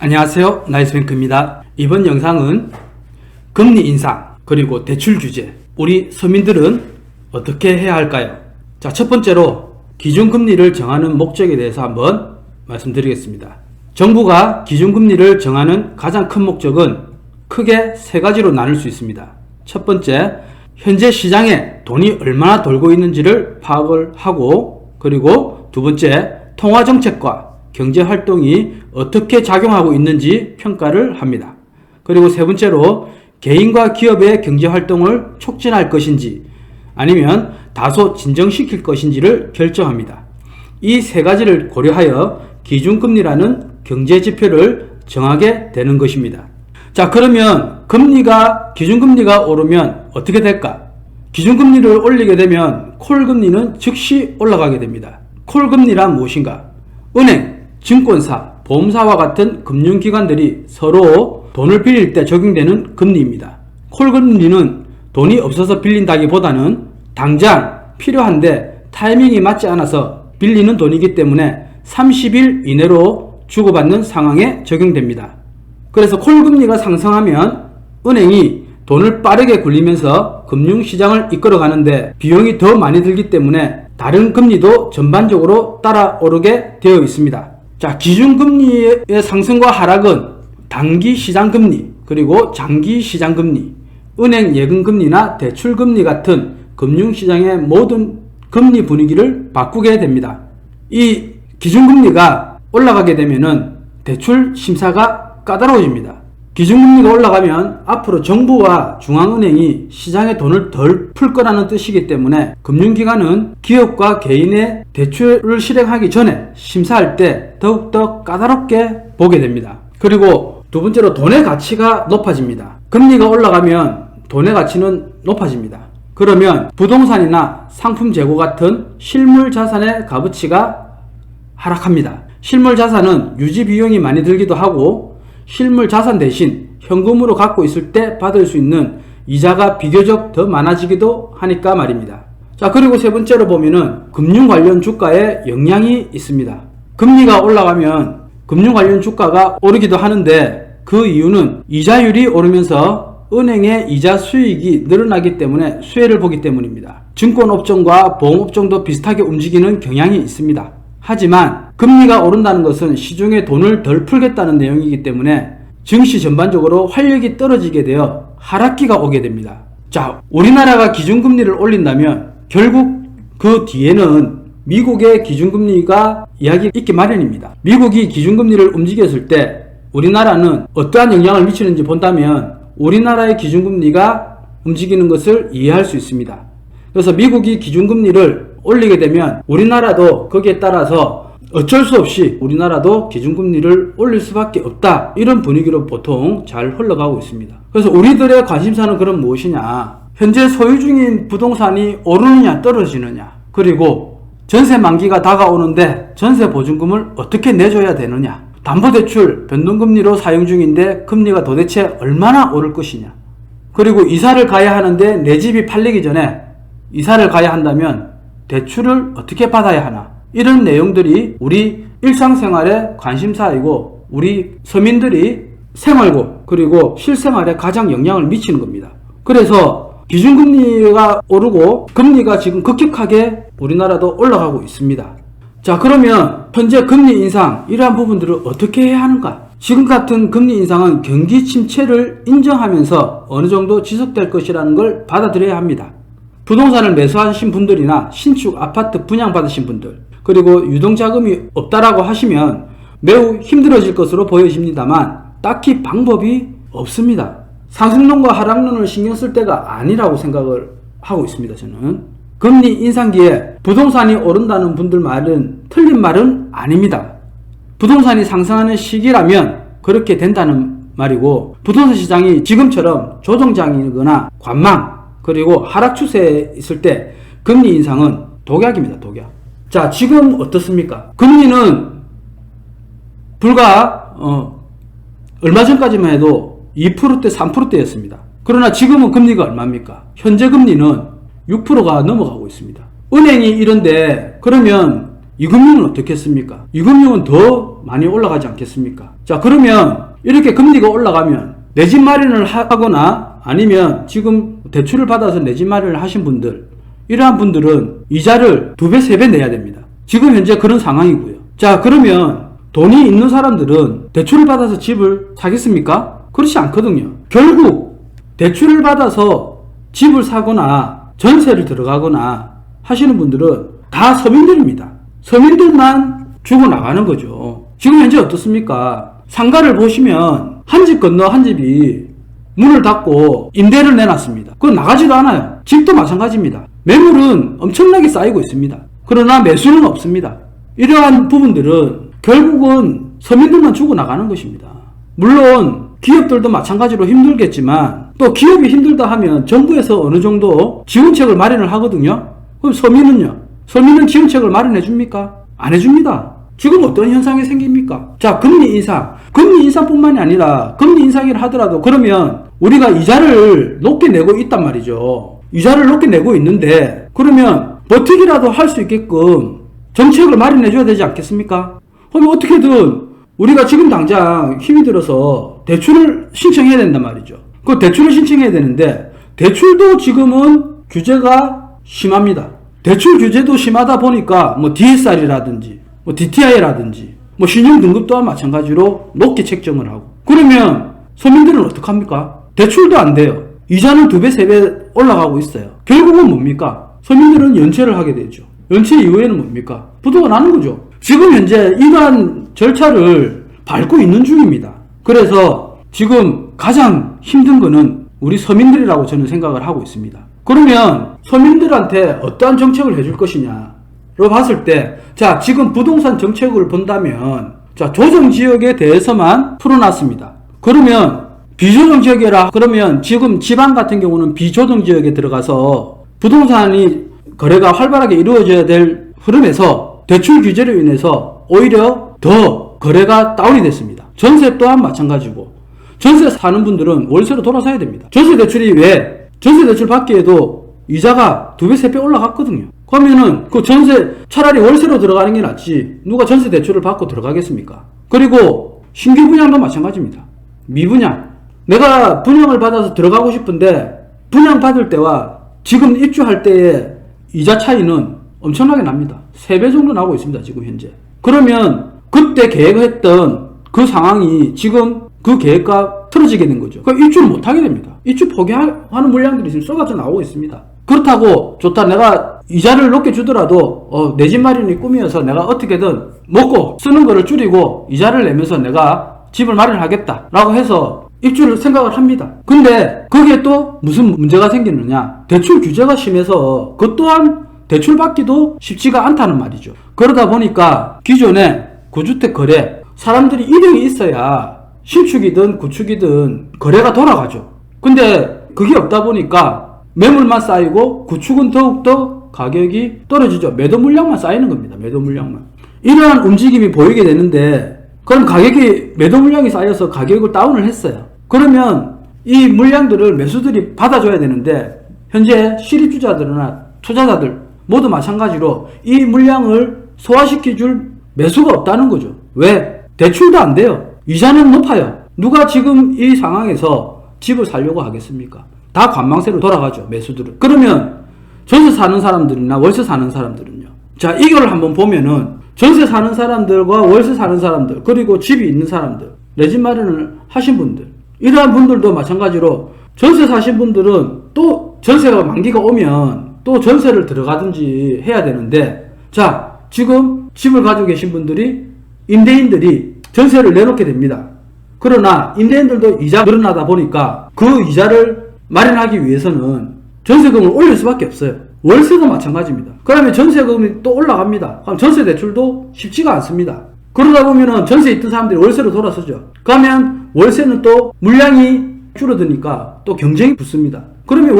안녕하세요, 나이스뱅크입니다. 이번 영상은 금리 인상 그리고 대출 규제, 우리 서민들은 어떻게 해야 할까요? 자, 첫 번째로 기준금리를 정하는 목적에 대해서 한번 말씀드리겠습니다. 정부가 기준금리를 정하는 가장 큰 목적은 크게 세 가지로 나눌 수 있습니다. 첫 번째, 현재 시장에 돈이 얼마나 돌고 있는지를 파악을 하고, 그리고 두 번째, 통화정책과 경제활동이 어떻게 작용하고 있는지 평가를 합니다. 그리고 세 번째로 개인과 기업의 경제활동을 촉진할 것인지 아니면 다소 진정시킬 것인지를 결정합니다. 이 세 가지를 고려하여 기준금리라는 경제지표를 정하게 되는 것입니다. 자, 그러면 기준금리가 오르면 어떻게 될까? 기준금리를 올리게 되면 콜금리는 즉시 올라가게 됩니다. 콜금리란 무엇인가? 은행, 증권사, 보험사와 같은 금융기관들이 서로 돈을 빌릴 때 적용되는 금리입니다. 콜금리는 돈이 없어서 빌린다기보다는 당장 필요한데 타이밍이 맞지 않아서 빌리는 돈이기 때문에 30일 이내로 주고받는 상황에 적용됩니다. 그래서 콜금리가 상승하면 은행이 돈을 빠르게 굴리면서 금융시장을 이끌어가는데 비용이 더 많이 들기 때문에 다른 금리도 전반적으로 따라오르게 되어 있습니다. 자, 기준금리의 상승과 하락은 단기 시장금리, 그리고 장기 시장금리, 은행 예금금리나 대출금리 같은 금융시장의 모든 금리 분위기를 바꾸게 됩니다. 이 기준금리가 올라가게 되면은 대출 심사가 까다로워집니다. 기준금리가 올라가면 앞으로 정부와 중앙은행이 시장에 돈을 덜 풀 거라는 뜻이기 때문에 금융기관은 기업과 개인의 대출을 실행하기 전에 심사할 때 더욱더 까다롭게 보게 됩니다. 그리고 두 번째로 돈의 가치가 높아집니다. 금리가 올라가면 돈의 가치는 높아집니다. 그러면 부동산이나 상품 재고 같은 실물 자산의 값어치가 하락합니다. 실물 자산은 유지 비용이 많이 들기도 하고 실물 자산 대신 현금으로 갖고 있을 때 받을 수 있는 이자가 비교적 더 많아지기도 하니까 말입니다. 자, 그리고 세 번째로 보면은 금융 관련 주가에 영향이 있습니다. 금리가 올라가면 금융 관련 주가가 오르기도 하는데 그 이유는 이자율이 오르면서 은행의 이자 수익이 늘어나기 때문에 수혜를 보기 때문입니다. 증권업종과 보험업종도 비슷하게 움직이는 경향이 있습니다. 하지만 금리가 오른다는 것은 시중에 돈을 덜 풀겠다는 내용이기 때문에 증시 전반적으로 활력이 떨어지게 되어 하락기가 오게 됩니다. 자, 우리나라가 기준금리를 올린다면 결국 그 뒤에는 미국의 기준금리가 이야기 있기 마련입니다. 미국이 기준금리를 움직였을 때 우리나라는 어떠한 영향을 미치는지 본다면 우리나라의 기준금리가 움직이는 것을 이해할 수 있습니다. 그래서 미국이 기준금리를 올리게 되면 우리나라도 거기에 따라서 어쩔 수 없이 우리나라도 기준금리를 올릴 수밖에 없다, 이런 분위기로 보통 잘 흘러가고 있습니다. 그래서 우리들의 관심사는 그럼 무엇이냐? 현재 소유 중인 부동산이 오르느냐 떨어지느냐, 그리고 전세 만기가 다가오는데 전세 보증금을 어떻게 내줘야 되느냐, 담보대출 변동금리로 사용 중인데 금리가 도대체 얼마나 오를 것이냐, 그리고 이사를 가야 하는데 내 집이 팔리기 전에 이사를 가야 한다면 대출을 어떻게 받아야 하나, 이런 내용들이 우리 일상생활의 관심사이고 우리 서민들이 생활고 그리고 실생활에 가장 영향을 미치는 겁니다. 그래서 기준금리가 오르고 금리가 지금 급격하게 우리나라도 올라가고 있습니다. 자, 그러면 현재 금리 인상, 이러한 부분들을 어떻게 해야 하는가? 지금 같은 금리 인상은 경기 침체를 인정하면서 어느 정도 지속될 것이라는 걸 받아들여야 합니다. 부동산을 매수하신 분들이나 신축 아파트 분양받으신 분들, 그리고 유동자금이 없다라고 하시면 매우 힘들어질 것으로 보여집니다만 딱히 방법이 없습니다. 상승론과 하락론을 신경 쓸 때가 아니라고 생각을 하고 있습니다. 저는 금리 인상기에 부동산이 오른다는 분들 말은 틀린 말은 아닙니다. 부동산이 상승하는 시기라면 그렇게 된다는 말이고, 부동산 시장이 지금처럼 조정장이거나 관망 그리고 하락 추세에 있을 때 금리 인상은 독약입니다. 독약. 자, 지금 어떻습니까? 금리는 불과 얼마 전까지만 해도 2%대 3%대였습니다. 그러나 지금은 금리가 얼마입니까? 현재 금리는 6%가 넘어가고 있습니다. 은행이 이런데 그러면 이금융은 어떻겠습니까? 이금융은 더 많이 올라가지 않겠습니까? 자, 그러면 이렇게 금리가 올라가면 내 집 마련을 하거나 아니면 지금 대출을 받아서 내 집 마련을 하신 분들, 이러한 분들은 이자를 2배, 3배 내야 됩니다. 지금 현재 그런 상황이고요. 자, 그러면 돈이 있는 사람들은 대출을 받아서 집을 사겠습니까? 그렇지 않거든요. 결국 대출을 받아서 집을 사거나 전세를 들어가거나 하시는 분들은 다 서민들입니다. 서민들만 죽어나가는 거죠. 지금 현재 어떻습니까? 상가를 보시면 한 집 건너 한 집이 문을 닫고 임대를 내놨습니다. 그건 나가지도 않아요. 집도 마찬가지입니다. 매물은 엄청나게 쌓이고 있습니다. 그러나 매수는 없습니다. 이러한 부분들은 결국은 서민들만 죽어나가는 것입니다. 물론 기업들도 마찬가지로 힘들겠지만 또 기업이 힘들다 하면 정부에서 어느 정도 지원책을 마련을 하거든요. 그럼 서민은요? 서민은 지원책을 마련해 줍니까? 안 해줍니다. 지금 어떤 현상이 생깁니까? 자, 금리 인상. 금리 인상뿐만이 아니라 금리 인상이라 하더라도 그러면 우리가 이자를 높게 내고 있단 말이죠. 이자를 높게 내고 있는데 그러면 버티기라도 할 수 있게끔 정책을 마련해 줘야 되지 않겠습니까? 그럼 어떻게든 우리가 지금 당장 힘이 들어서 대출을 신청해야 된단 말이죠. 그 대출을 신청해야 되는데 대출도 지금은 규제가 심합니다. 대출 규제도 심하다 보니까 뭐 DSR이라든지 뭐 DTI라든지 뭐 신용 등급 또한 마찬가지로 높게 책정을 하고 그러면 서민들은 어떡합니까? 대출도 안 돼요. 이자는 2배, 3배 올라가고 있어요. 결국은 뭡니까? 서민들은 연체를 하게 되죠. 연체 이후에는 뭡니까? 부도가 나는 거죠. 지금 현재 이러한 절차를 밟고 있는 중입니다. 그래서 지금 가장 힘든 거는 우리 서민들이라고 저는 생각을 하고 있습니다. 그러면 서민들한테 어떠한 정책을 해줄 것이냐로 봤을 때, 자, 지금 부동산 정책을 본다면, 자, 조정지역에 대해서만 풀어놨습니다. 그러면 비조정지역이라, 그러면 지금 지방 같은 경우는 비조정지역에 들어가서 부동산이 거래가 활발하게 이루어져야 될 흐름에서 대출 규제로 인해서 오히려 더 거래가 다운이 됐습니다. 전세 또한 마찬가지고, 전세 사는 분들은 월세로 돌아서야 됩니다. 전세 대출이 왜? 전세 대출 받기에도 이자가 2배, 3배 올라갔거든요. 그러면은 그 전세 차라리 월세로 들어가는 게 낫지 누가 전세 대출을 받고 들어가겠습니까? 그리고 신규 분양도 마찬가지입니다. 미분양. 내가 분양을 받아서 들어가고 싶은데 분양 받을 때와 지금 입주할 때의 이자 차이는 엄청나게 납니다. 3배 정도 나오고 있습니다. 지금 현재. 그러면 그때 계획했던 그 상황이 지금 그 계획과 틀어지게 된 거죠. 그러니까 입주를 못하게 됩니다. 입주 포기하는 물량들이 지금 쏟아져 나오고 있습니다. 그렇다고 좋다 내가 이자를 높게 주더라도 내 집 마련이 꿈이어서 내가 어떻게든 먹고 쓰는 거를 줄이고 이자를 내면서 내가 집을 마련하겠다 라고 해서 입주를 생각을 합니다. 근데 거기에 또 무슨 문제가 생기느냐, 대출 규제가 심해서 그 또한 대출 받기도 쉽지가 않다는 말이죠. 그러다 보니까 기존에 구주택 거래 사람들이 일행이 있어야 신축이든 구축이든 거래가 돌아가죠. 근데 그게 없다 보니까 매물만 쌓이고 구축은 더욱더 가격이 떨어지죠. 매도 물량만 쌓이는 겁니다. 매도 물량만. 이러한 움직임이 보이게 되는데 그럼 가격이 매도 물량이 쌓여서 가격을 다운을 했어요. 그러면 이 물량들을 매수들이 받아줘야 되는데 현재 실입주자들이나 투자자들 모두 마찬가지로 이 물량을 소화시켜줄 매수가 없다는 거죠. 왜? 대출도 안 돼요. 이자는 높아요. 누가 지금 이 상황에서 집을 사려고 하겠습니까? 다 관망세로 돌아가죠. 매수들은. 그러면 전세 사는 사람들이나 월세 사는 사람들은요. 자, 이걸 한번 보면은 전세 사는 사람들과 월세 사는 사람들 그리고 집이 있는 사람들 내 집 마련을 하신 분들 이러한 분들도 마찬가지로 전세 사신 분들은 또 전세가 만기가 오면 또 전세를 들어가든지 해야 되는데 자, 지금 집을 가지고 계신 분들이 임대인들이 전세를 내놓게 됩니다. 그러나 임대인들도 이자 늘어나다 보니까 그 이자를 마련하기 위해서는 전세금을 올릴 수밖에 없어요. 월세도 마찬가지입니다. 그러면 전세금이 또 올라갑니다. 그럼 전세 대출도 쉽지가 않습니다. 그러다 보면은 전세에 있던 사람들이 월세로 돌아서죠. 그러면 월세는 또 물량이 줄어드니까 또 경쟁이 붙습니다. 그러면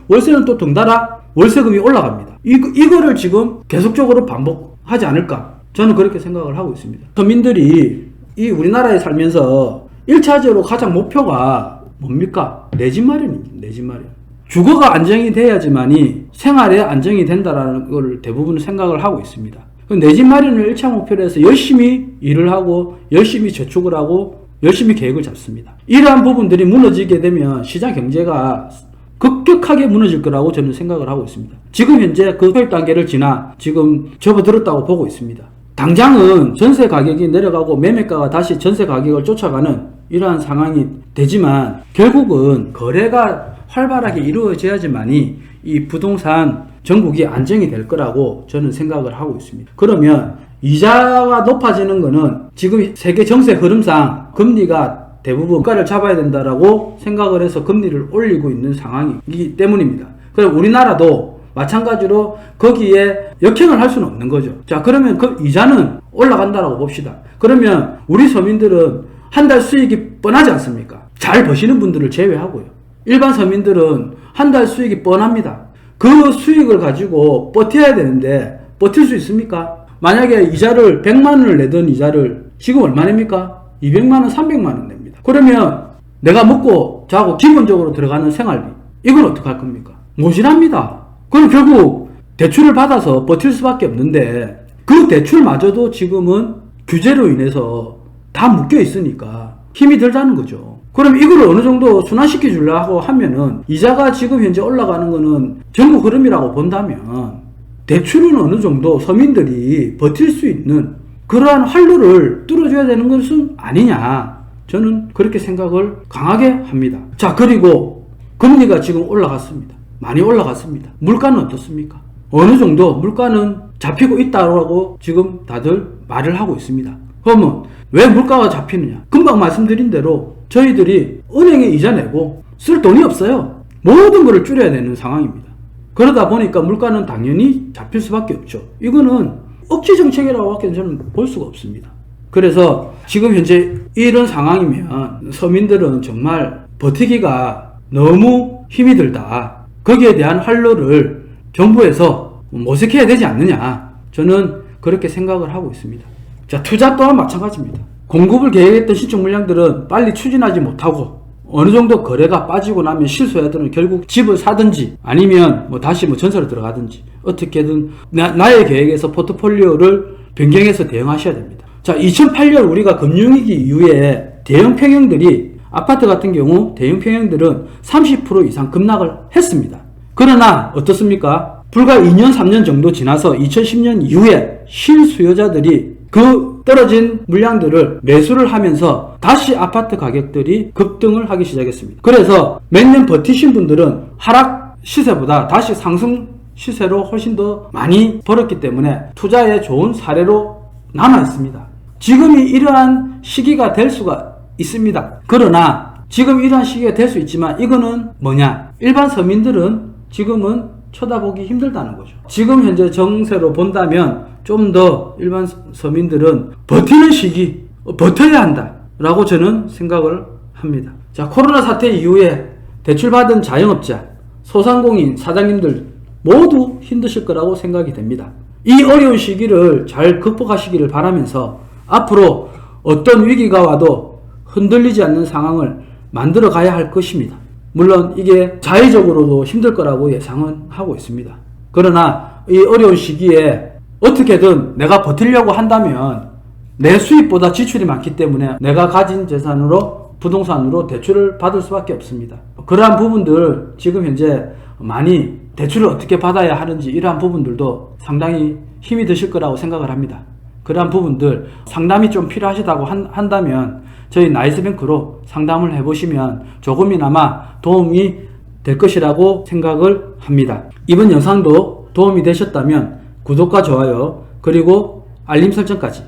월세는 또 덩달아 월세금이 올라갑니다. 이거를 지금 계속적으로 반복하지 않을까? 저는 그렇게 생각을 하고 있습니다. 서민들이 이 우리나라에 살면서 1차적으로 가장 목표가 뭡니까? 내 집 마련입니다. 내 집 마련. 주거가 안정이 돼야지만이 생활에 안정이 된다라는 걸 대부분 생각을 하고 있습니다. 내 집 마련을 1차 목표로 해서 열심히 일을 하고 열심히 저축을 하고 열심히 계획을 잡습니다. 이러한 부분들이 무너지게 되면 시장 경제가 급격하게 무너질 거라고 저는 생각을 하고 있습니다. 지금 현재 그 토입 단계를 지나 지금 접어들었다고 보고 있습니다. 당장은 전세 가격이 내려가고 매매가가 다시 전세 가격을 쫓아가는 이러한 상황이 되지만 결국은 거래가 활발하게 이루어져야지만이 이 부동산 전국이 안정이 될 거라고 저는 생각을 하고 있습니다. 그러면 이자가 높아지는 거는 지금 세계 정세 흐름상 금리가 대부분 물가를 잡아야 된다라고 생각을 해서 금리를 올리고 있는 상황이기 때문입니다. 그럼 우리나라도 마찬가지로 거기에 역행을 할 수는 없는 거죠. 자, 그러면 그 이자는 올라간다라고 봅시다. 그러면 우리 서민들은 한 달 수익이 뻔하지 않습니까? 잘 버시는 분들을 제외하고요. 일반 서민들은 한 달 수익이 뻔합니다. 그 수익을 가지고 버텨야 되는데 버틸 수 있습니까? 만약에 이자를 100만 원을 내던 이자를 지금 얼마 냅니까? 200만 원, 300만 원 냅니다. 그러면 내가 먹고 자고 기본적으로 들어가는 생활비, 이건 어떻게 할 겁니까? 모질합니다. 그럼 결국 대출을 받아서 버틸 수밖에 없는데 그 대출마저도 지금은 규제로 인해서 다 묶여 있으니까 힘이 들다는 거죠. 그럼 이걸 어느 정도 순환시켜 주려고 하면은 이자가 지금 현재 올라가는 거는 전국 흐름이라고 본다면 대출은 어느 정도 서민들이 버틸 수 있는 그러한 활로를 뚫어줘야 되는 것은 아니냐, 저는 그렇게 생각을 강하게 합니다. 자, 그리고 금리가 지금 올라갔습니다. 많이 올라갔습니다. 물가는 어떻습니까? 어느 정도 물가는 잡히고 있다고 지금 다들 말을 하고 있습니다. 그러면 왜 물가가 잡히느냐? 금방 말씀드린 대로 저희들이 은행에 이자 내고 쓸 돈이 없어요. 모든 것을 줄여야 되는 상황입니다. 그러다 보니까 물가는 당연히 잡힐 수밖에 없죠. 이거는 억지 정책이라고밖에 저는 볼 수가 없습니다. 그래서 지금 현재 이런 상황이면 서민들은 정말 버티기가 너무 힘이 들다. 거기에 대한 활로를 정부에서 모색해야 되지 않느냐, 저는 그렇게 생각을 하고 있습니다. 자, 투자 또한 마찬가지입니다. 공급을 계획했던 신축 물량들은 빨리 추진하지 못하고 어느 정도 거래가 빠지고 나면 실소야들은 결국 집을 사든지 아니면 다시 전세로 들어가든지 어떻게든 나의 계획에서 포트폴리오를 변경해서 대응하셔야 됩니다. 자, 2008년 우리가 금융위기 이후에 대형 평형들이 아파트 같은 경우 대형 평형들은 30% 이상 급락을 했습니다. 그러나 어떻습니까? 불과 2년 3년 정도 지나서 2010년 이후에 실수요자들이 그 떨어진 물량들을 매수를 하면서 다시 아파트 가격들이 급등을 하기 시작했습니다. 그래서 몇 년 버티신 분들은 하락 시세보다 다시 상승 시세로 훨씬 더 많이 벌었기 때문에 투자에 좋은 사례로 남아 있습니다. 지금이 이러한 시기가 될 수가 있습니다. 그러나 지금 이러한 시기가 될 수 있지만 이거는 뭐냐? 일반 서민들은 지금은 쳐다보기 힘들다는 거죠. 지금 현재 정세로 본다면 좀 더 일반 서민들은 버티는 시기, 버텨야 한다 라고 저는 생각을 합니다. 자, 코로나 사태 이후에 대출받은 자영업자, 소상공인 사장님들 모두 힘드실 거라고 생각이 됩니다. 이 어려운 시기를 잘 극복하시기를 바라면서 앞으로 어떤 위기가 와도 흔들리지 않는 상황을 만들어 가야 할 것입니다. 물론 이게 자의적으로도 힘들 거라고 예상은 하고 있습니다. 그러나 이 어려운 시기에 어떻게든 내가 버티려고 한다면 내 수입보다 지출이 많기 때문에 내가 가진 재산으로 부동산으로 대출을 받을 수밖에 없습니다. 그러한 부분들 지금 현재 많이 대출을 어떻게 받아야 하는지 이러한 부분들도 상당히 힘이 드실 거라고 생각을 합니다. 그러한 부분들 상담이 좀 필요하시다고 한다면 저희 나이스뱅크로 상담을 해보시면 조금이나마 도움이 될 것이라고 생각을 합니다. 이번 영상도 도움이 되셨다면 구독과 좋아요 그리고 알림 설정까지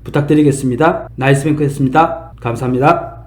부탁드리겠습니다. 나이스뱅크였습니다. 감사합니다.